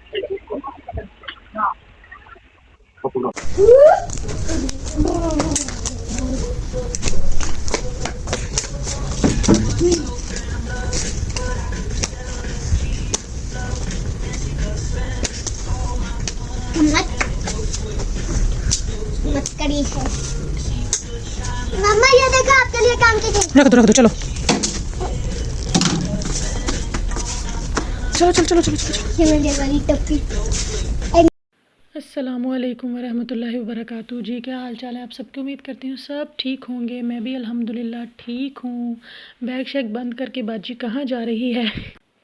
मत मत करिए। मम्मा ये देखो आपके लिए काम की चीज। रख दो चलो चलो चलो चलो चलो चलो। ये मेरे वाली टप्पी। अस्सलामुअलैकुम वरहमतुल्लाहि वबरकातुहू। जी क्या हाल चाल है आप सबकी, उम्मीद करती हूँ सब ठीक होंगे। मैं भी अल्हम्दुलिल्लाह ठीक हूँ। बैग शैग बंद करके बाजी कहाँ जा रही है।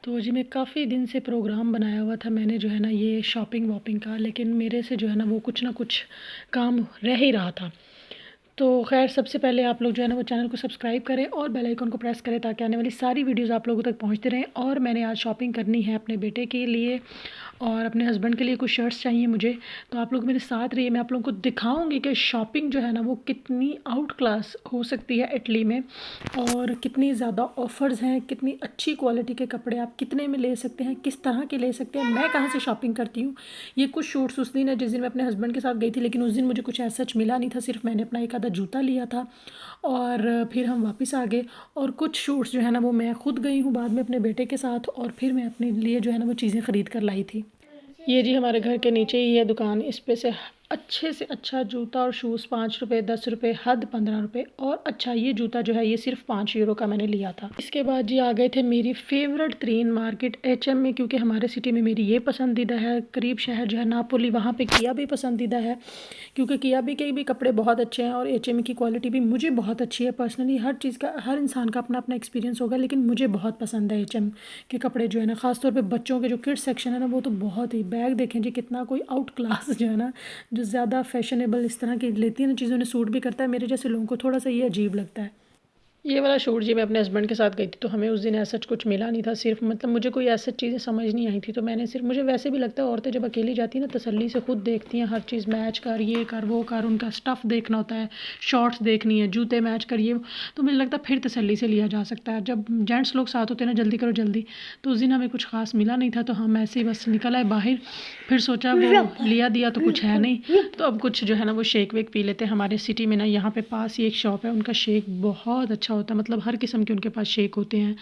तो जी मैं काफ़ी दिन से प्रोग्राम बनाया हुआ था मैंने जो है ना ये शॉपिंग वॉपिंग का, लेकिन मेरे से जो है ना वो कुछ ना कुछ काम रह ही रहा था। तो खैर सबसे पहले आप लोग जो है ना वो चैनल को सब्सक्राइब करें और बेल आइकन को प्रेस करें ताकि आने वाली सारी वीडियोस आप लोगों तक पहुंचते रहें। और मैंने आज शॉपिंग करनी है अपने बेटे के लिए और अपने हस्बैंड के लिए कुछ शर्ट्स चाहिए मुझे। तो आप लोग मेरे साथ रहिए, मैं आप लोगों को दिखाऊंगी कि शॉपिंग जो है ना वो कितनी आउट क्लास हो सकती है इटली में, और कितनी ज़्यादा ऑफ़र्स हैं, कितनी अच्छी क्वालिटी के कपड़े आप कितने में ले सकते हैं, किस तरह के ले सकते हैं, मैं कहाँ से शॉपिंग करती हूँ। ये कुछ शूट्स उस दिन है जिस दिन मैं अपने हस्बैंड के साथ गई थी, लेकिन उस दिन मुझे कुछ ऐसा मिला नहीं था, सिर्फ मैंने अपना एक आधा जूता लिया था और फिर हम वापस आ गए। और कुछ शूट्स जो है ना वो मैं खुद गई हूँ बाद में अपने बेटे के साथ, और फिर मैं अपने लिए जो है ना वो चीज़ें ख़रीद कर लाई थी। ये जी हमारे घर के नीचे ही है दुकान, इस पे से अच्छे से अच्छा जूता और शूज़ 5 रुपये 10 रुपये हद 15 रुपये। और अच्छा ये जूता जो है ये सिर्फ 5 यूरो का मैंने लिया था। इसके बाद जी आ गए थे मेरी फेवरेट तरीन मार्केट HM में, क्योंकि हमारे सिटी में मेरी ये पसंदीदा है। करीब शहर जो है नापोली, वहाँ पे किया भी पसंदीदा है, क्योंकि किया भी के भी कपड़े बहुत अच्छे हैं और HM की क्वालिटी भी मुझे बहुत अच्छी है। पर्सनली हर चीज़ का, हर इंसान का अपना अपना एक्सपीरियंस होगा, लेकिन मुझे बहुत पसंद है HM के कपड़े जो है ना। ख़ासतौर पे बच्चों के जो किड्स सेक्शन है ना वो तो बहुत ही, बैग देखें जी कितना कोई आउट क्लास जो है ना, जो ज़्यादा फैशनेबल इस तरह की लेती है ना चीज़ों ने सूट भी करता है। मेरे जैसे लोगों को थोड़ा सा ये अजीब लगता है। ये वाला शूट जी मैं अपने हस्बैंड के साथ गई थी, तो हमें उस दिन ऐसा कुछ मिला नहीं था। सिर्फ मतलब मुझे कोई ऐसा चीज़ें समझ नहीं आई थी, तो मैंने सिर्फ, मुझे वैसे भी लगता है औरतें जब अकेली जाती हैं ना तसल्ली से खुद देखती हैं, हर चीज़ मैच कर, ये कर वो कर, उनका स्टफ़ देखना होता है, शॉर्ट्स देखनी है, जूते मैच कर, ये तो मुझे लगता है फिर तसल्ली से लिया जा सकता है। जब जेंट्स लोग साथ होते हैं ना जल्दी करो जल्दी, तो उस दिन हमें कुछ खास मिला नहीं था, तो हम ऐसे ही बस निकल आए बाहर। फिर सोचा वो लिया दिया तो कुछ है नहीं, तो अब कुछ जो है ना वो शेक वेक पी लेते हैं। हमारे सिटी में ना यहाँ पे पास ही एक शॉप है, उनका शेक बहुत अच्छा होता है, मतलब हर किस्म के उनके पास शेक होते हैं।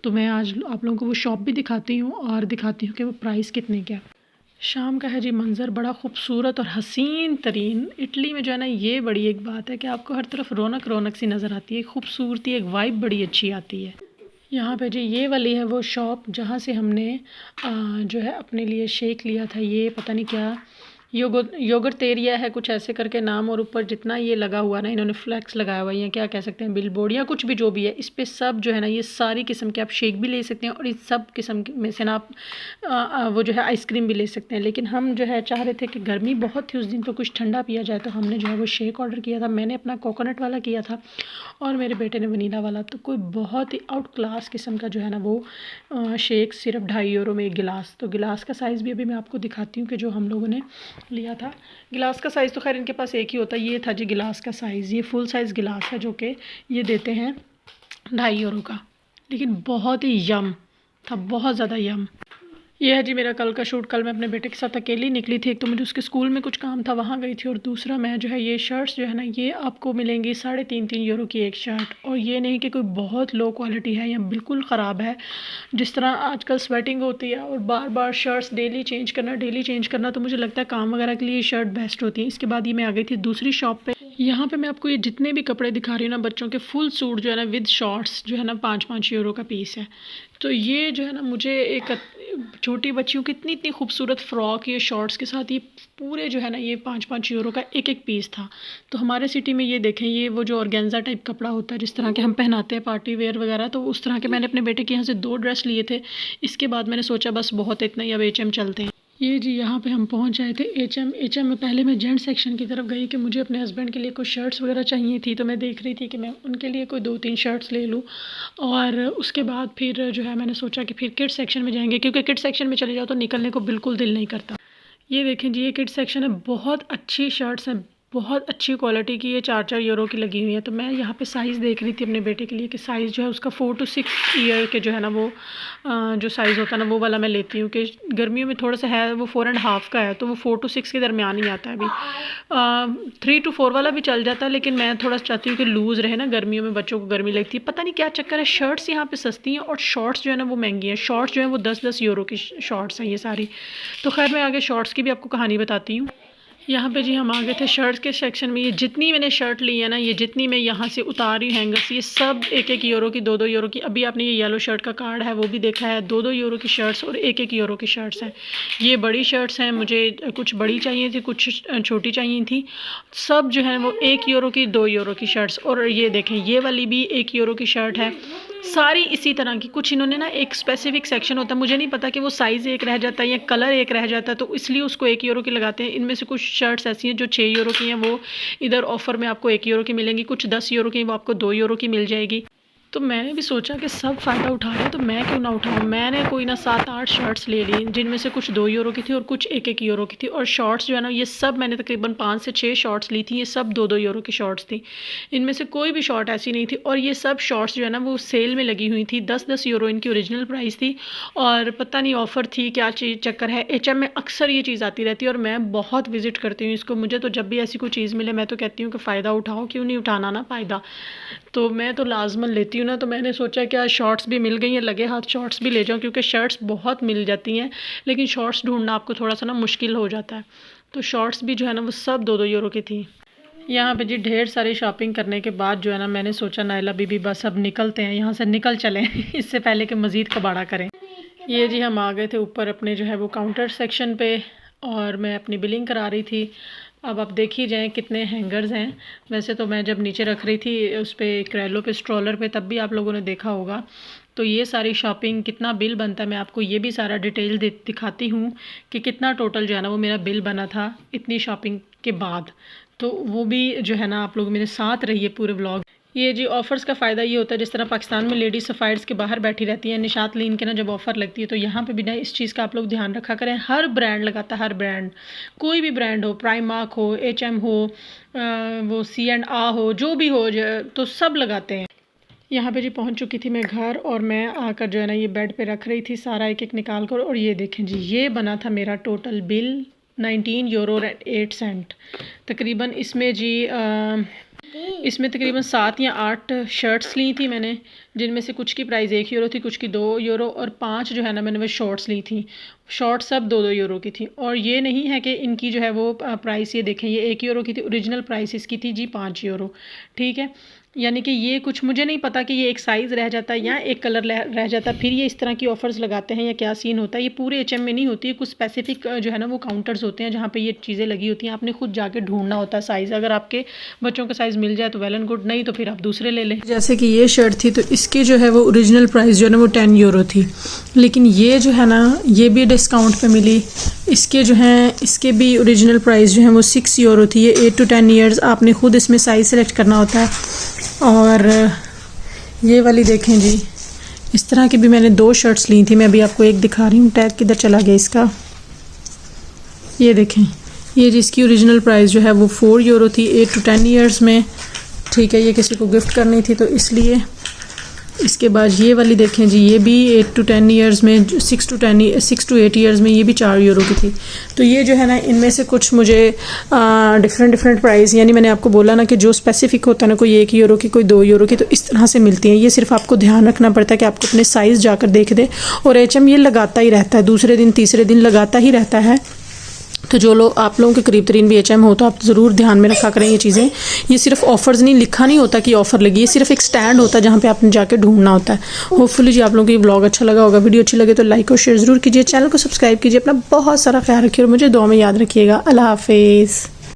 तो मैं आज आप लोगों को वो शॉप भी दिखाती हूँ और दिखाती हूँ कि वो प्राइस कितने क्या। शाम का है जी मंज़र बड़ा खूबसूरत और हसीन तरीन। इटली में जो है ना ये बड़ी एक बात है कि आपको हर तरफ रौनक रौनक सी नज़र आती है, खूबसूरती, एक वाइब बड़ी अच्छी आती है। यहाँ पे जी ये वाली है वो शॉप जहाँ से हमने जो है अपने लिए शेक लिया था। ये पता नहीं क्या योगर्टेरिया है कुछ ऐसे करके नाम, और ऊपर जितना ये लगा हुआ ना इन्होंने फ्लैक्स लगाया हुआ है, क्या कह सकते हैं, बिलबोर्ड या कुछ भी जो भी है, इस पे सब जो है ना ये सारी किस्म के आप शेक भी ले सकते हैं, और इस सब किस्म में से ना आप वो जो है आइसक्रीम भी ले सकते हैं। लेकिन हम जो है चाह रहे थे कि गर्मी बहुत थी उस दिन, तो कुछ ठंडा पिया जाए, तो हमने जो है वो शेक ऑर्डर किया था। मैंने अपना कोकोनट वाला किया था और मेरे बेटे ने वनीला वाला। तो कोई बहुत ही आउट क्लास किस्म का जो है ना वो शेक, सिर्फ 2.5 यूरो में एक गिलास। तो गिलास का साइज़ भी अभी मैं आपको दिखाती हूँ कि जो हम लोगों ने लिया था। गिलास का साइज़ तो खैर इनके पास एक ही होता है, ये था जी गिलास का साइज़। ये फुल साइज़ गिलास है जो कि ये देते हैं 2.5 यूरो का, लेकिन बहुत ही यम था, बहुत ज़्यादा यम। ये है जी मेरा कल का शूट। कल मैं अपने बेटे के साथ अकेली निकली थी, एक तो मुझे उसके स्कूल में कुछ काम था वहाँ गई थी, और दूसरा मैं जो है ये शर्ट्स जो है ना ये आपको मिलेंगी 3.5 यूरो की एक शर्ट। और ये नहीं कि कोई बहुत लो क्वालिटी है या बिल्कुल ख़राब है, जिस तरह आजकल स्वेटिंग होती है और बार बार शर्ट्स डेली चेंज करना, तो मुझे लगता है काम वगैरह के लिए ये शर्ट बेस्ट होती है। इसके बाद ये मैं आ गई थी दूसरी शॉप पे। यहाँ पे मैं आपको ये जितने भी कपड़े दिखा रही हूँ ना बच्चों के, फुल सूट जो है ना विद शॉर्ट्स जो है ना 5-5 यूरो का पीस है। तो ये जो है ना मुझे एक छोटी बच्चियों की इतनी इतनी खूबसूरत फ़्रॉक ये शॉर्ट्स के साथ, ये पूरे जो है ना ये 5-5 यूरो का एक एक पीस था। तो हमारे सिटी में ये देखें, ये वो जो ऑर्गेन्जा टाइप कपड़ा होता है जिस तरह के हम पहनाते हैं पार्टी वेयर वगैरह, तो उस तरह के मैंने अपने बेटे के यहाँ से 2 ड्रेस लिए थे। इसके बाद मैंने सोचा बस बहुत इतना ही, अब HM चलते हैं। ये जी यहाँ पे हम पहुँच जाए थे HM में। पहले मैं जेंट्स सेक्शन की तरफ गई कि मुझे अपने हस्बैंड के लिए कुछ शर्ट्स वगैरह चाहिए थी, तो मैं देख रही थी कि मैं उनके लिए कोई 2-3 शर्ट्स ले लूँ। और उसके बाद फिर जो है मैंने सोचा कि फिर किड्स सेक्शन में जाएंगे, क्योंकि किड्स सेक्शन में चले जाओ तो निकलने को बिल्कुल दिल नहीं करता। ये देखें जी ये किड्स सेक्शन है, बहुत अच्छी शर्ट्स हैं, बहुत अच्छी क्वालिटी की ये 4-4 यूरो की लगी हुई है। तो मैं यहाँ पे साइज़ देख रही थी अपने बेटे के लिए कि साइज़ जो है उसका 4 to 6 ईयर के जो है ना वो जो साइज़ होता है ना वो वाला मैं लेती हूँ कि गर्मियों में थोड़ा सा है वो 4.5 का है, तो वो 4 to 6 के दरमियान ही आता है। अभी 3 to 4 वाला भी चल जाता है, लेकिन मैं थोड़ा चाहती हूँ कि लूज़ रहे ना, गर्मियों में बच्चों को गर्मी लगती है। पता नहीं क्या चक्कर है, शर्ट्स यहाँ पर सस्ती हैं और शॉर्ट्स जो है ना वो महंगी हैं। शॉर्ट्स जो है वो 10-10 यूरो की शॉर्ट्स हैं ये सारी। तो खैर मैं आगे शॉर्ट्स की भी आपको कहानी बताती हूँ। यहाँ पे जी हम आ गए थे शर्ट्स के सेक्शन में। ये जितनी मैंने शर्ट ली है ना, ये जितनी मैं यहाँ से उतार रही हूँ हैंगर से, ये सब 1-1 यूरो की, 2-2 यूरो की। अभी आपने ये येलो शर्ट का कार्ड है वो भी देखा है, 2-2 यूरो की शर्ट्स और 1-1 यूरो की शर्ट्स हैं। ये बड़ी शर्ट्स हैं, मुझे कुछ बड़ी चाहिए थी, कुछ छोटी चाहिए थी। सब जो है वो 1 यूरो की, 2 यूरो की शर्ट्स। और ये देखें ये वाली भी 1 यूरो की शर्ट है, सारी इसी तरह की। कुछ इन्होंने ना एक स्पेसिफिक सेक्शन होता है, मुझे नहीं पता कि वो साइज़ एक रह जाता है या कलर एक रह जाता है, तो इसलिए उसको 1 यूरो की लगाते हैं। इनमें से कुछ शर्ट्स ऐसी हैं जो 6 यूरो की हैं, वो इधर ऑफ़र में आपको 1 यूरो की मिलेंगी। कुछ 10 यूरो की वो आपको 2 यूरो की मिल जाएगी। तो मैंने भी सोचा कि सब फ़ायदा उठा रहे हैं तो मैं क्यों ना उठाऊँ। मैंने कोई ना 7-8 शर्ट्स ले ली, जिनमें से कुछ 2 यूरो की थी और कुछ 1-1 यूरो की थी। और शॉर्ट्स जो है ना, ये सब मैंने तकरीबन 5 से 6 शॉर्ट्स ली थी, ये सब 2-2 यूरो की शॉर्ट्स थी। इनमें से कोई भी शॉर्ट ऐसी नहीं थी। और ये सब शॉर्ट्स जो है ना वो सेल में लगी हुई थी, 10-10 यूरो इनकी ओरिजिनल प्राइस थी। और पता नहीं ऑफ़र थी क्या चीज़ चक्कर है। HM में अक्सर ये चीज़ आती रहती है और मैं बहुत विज़िट करती हूँ इसको। मुझे तो जब भी ऐसी कोई चीज़ मिले मैं तो कहती हूँ कि फ़ायदा उठाओ, क्यों नहीं उठाना ना फ़ायदा। तो मैं तो लाजमन लेती हूँ ना। तो मैंने सोचा क्या शॉर्ट्स भी मिल गई हैं, लगे हाथ शॉर्ट्स भी ले जाऊँ, क्योंकि शर्ट्स बहुत मिल जाती हैं लेकिन शॉर्ट्स ढूंढना आपको थोड़ा सा ना मुश्किल हो जाता है। तो शॉर्ट्स भी जो है ना वो सब 2-2 यूरो की थी। यहाँ पे जी ढेर सारी शॉपिंग करने के बाद जो है ना मैंने सोचा नायला बीबी बस अब निकलते हैं यहाँ से, निकल चलें इससे पहले कि मज़ीद कबाड़ा करें। ये जी हम आ गए थे ऊपर अपने जो है वो काउंटर सेक्शन पे और मैं अपनी बिलिंग करा रही थी। अब आप देख ही जाएँ कितने हैंगर्स हैं। वैसे तो मैं जब नीचे रख रही थी उस पर क्रैलो पे स्ट्रॉलर पे, तब भी आप लोगों ने देखा होगा। तो ये सारी शॉपिंग कितना बिल बनता है मैं आपको ये भी सारा डिटेल दिखाती हूँ कि कितना टोटल जो है ना वो मेरा बिल बना था इतनी शॉपिंग के बाद। तो वो भी जो है ना आप लोग मेरे साथ रहिए पूरे व्लॉग। ये जी ऑफ़र्स का फ़ायदा ये होता है, जिस तरह पाकिस्तान में लेडीज़ सफ़ायर्स के बाहर बैठी रहती हैं, निशात लीन के ना जब ऑफ़र लगती है तो यहाँ पे भी ना इस चीज़ का आप लोग ध्यान रखा करें। हर ब्रांड लगाता है, हर ब्रांड, कोई भी ब्रांड हो, प्राइमार्क हो, HM हो, वो C&A हो, जो भी हो, तो सब लगाते हैं। यहाँ पे जी पहुँच चुकी थी मैं घर और मैं आकर जो है ना ये बेड पे रख रही थी सारा एक एक निकाल कर। और ये देखें जी ये बना था मेरा टोटल बिल 19 यूरो 8 सेंट तकरीबन। इसमें जी इसमें तकरीबन 7 या 8 शर्ट्स ली थी मैंने, जिनमें से कुछ की प्राइस 1 यूरो थी, कुछ की 2 यूरो और 5 जो है ना मैंने वो शॉर्ट्स ली थी। शॉर्ट्स सब 2-2 यूरो की थी। और ये नहीं है कि इनकी जो है वो प्राइस, ये देखें ये 1 यूरो की थी, ओरिजिनल प्राइस इसकी थी जी 5 यूरो। ठीक है, यानी कि ये कुछ मुझे नहीं पता कि ये एक साइज़ रह जाता है या एक कलर रह जाता है, फिर ये इस तरह की ऑफ़र्स लगाते हैं या क्या सीन होता है। ये पूरे HM में नहीं होती है, कुछ स्पेसिफिक जो है ना वो काउंटर्स होते हैं जहाँ पे ये चीज़ें लगी होती हैं। आपने खुद जाके ढूंढना होता है साइज़। अगर आपके बच्चों का साइज़ मिल जाए तो वेल एंड गुड, नहीं तो फिर आप दूसरे ले लें। जैसे कि ये शर्ट थी तो इसकी जो है वो ओरिजिनल प्राइस जो है ना वो 10 यूरो थी, लेकिन ये जो है ना ये भी डिस्काउंट पे मिली। इसके जो हैं इसके भी ओरिजिनल प्राइस जो है वो 6 यूरो थी। ये 8 to 10 ईयर्स, आपने खुद इसमें साइज़ सेलेक्ट करना होता है। और ये वाली देखें जी, इस तरह की भी मैंने 2 शर्ट्स ली थी। मैं अभी आपको एक दिखा रही हूँ, टैग किधर चला गया इसका। ये देखें ये जी इसकी ओरिजिनल प्राइस जो है वो 4 यूरो थी 8 to 10 ईयर्स में। ठीक है, ये किसी को गिफ्ट करनी थी तो इसलिए। इसके बाद ये वाली देखें जी, ये भी 8 to 10 ईयर्स में, 6 to 8 ईयर्स में, ये भी 4 यूरो की थी। तो ये जो है ना इनमें से कुछ मुझे डिफरेंट प्राइस, यानी मैंने आपको बोला ना कि जो स्पेसिफिक होता है ना, कोई 1 यूरो की, कोई 2 यूरो की, तो इस तरह से मिलती हैं। ये सिर्फ आपको ध्यान रखना पड़ता है कि आपको अपने साइज़ जाकर देख दे। और HM ये लगाता ही रहता है, दूसरे दिन तीसरे दिन लगाता ही रहता है। तो जो लोग आप लोगों के करीब तरीन भी HM हो तो आप ज़रूर ध्यान में रखा करें ये चीज़ें। ये सिर्फ ऑफ़र्स नहीं, लिखा नहीं होता कि ऑफ़र लगी, ये सिर्फ एक स्टैंड होता है जहाँ पे आपने जाके ढूंढना होता है। होपफुली जी आप लोगों को ये व्लॉग अच्छा लगा होगा। वीडियो अच्छी लगे तो लाइक और शेयर ज़रूर कीजिए, चैनल को सब्सक्राइब कीजिए, अपना बहुत सारा ख्याल रखिए और मुझे दुआ में याद रखिएगा। अल्लाह हाफिज़।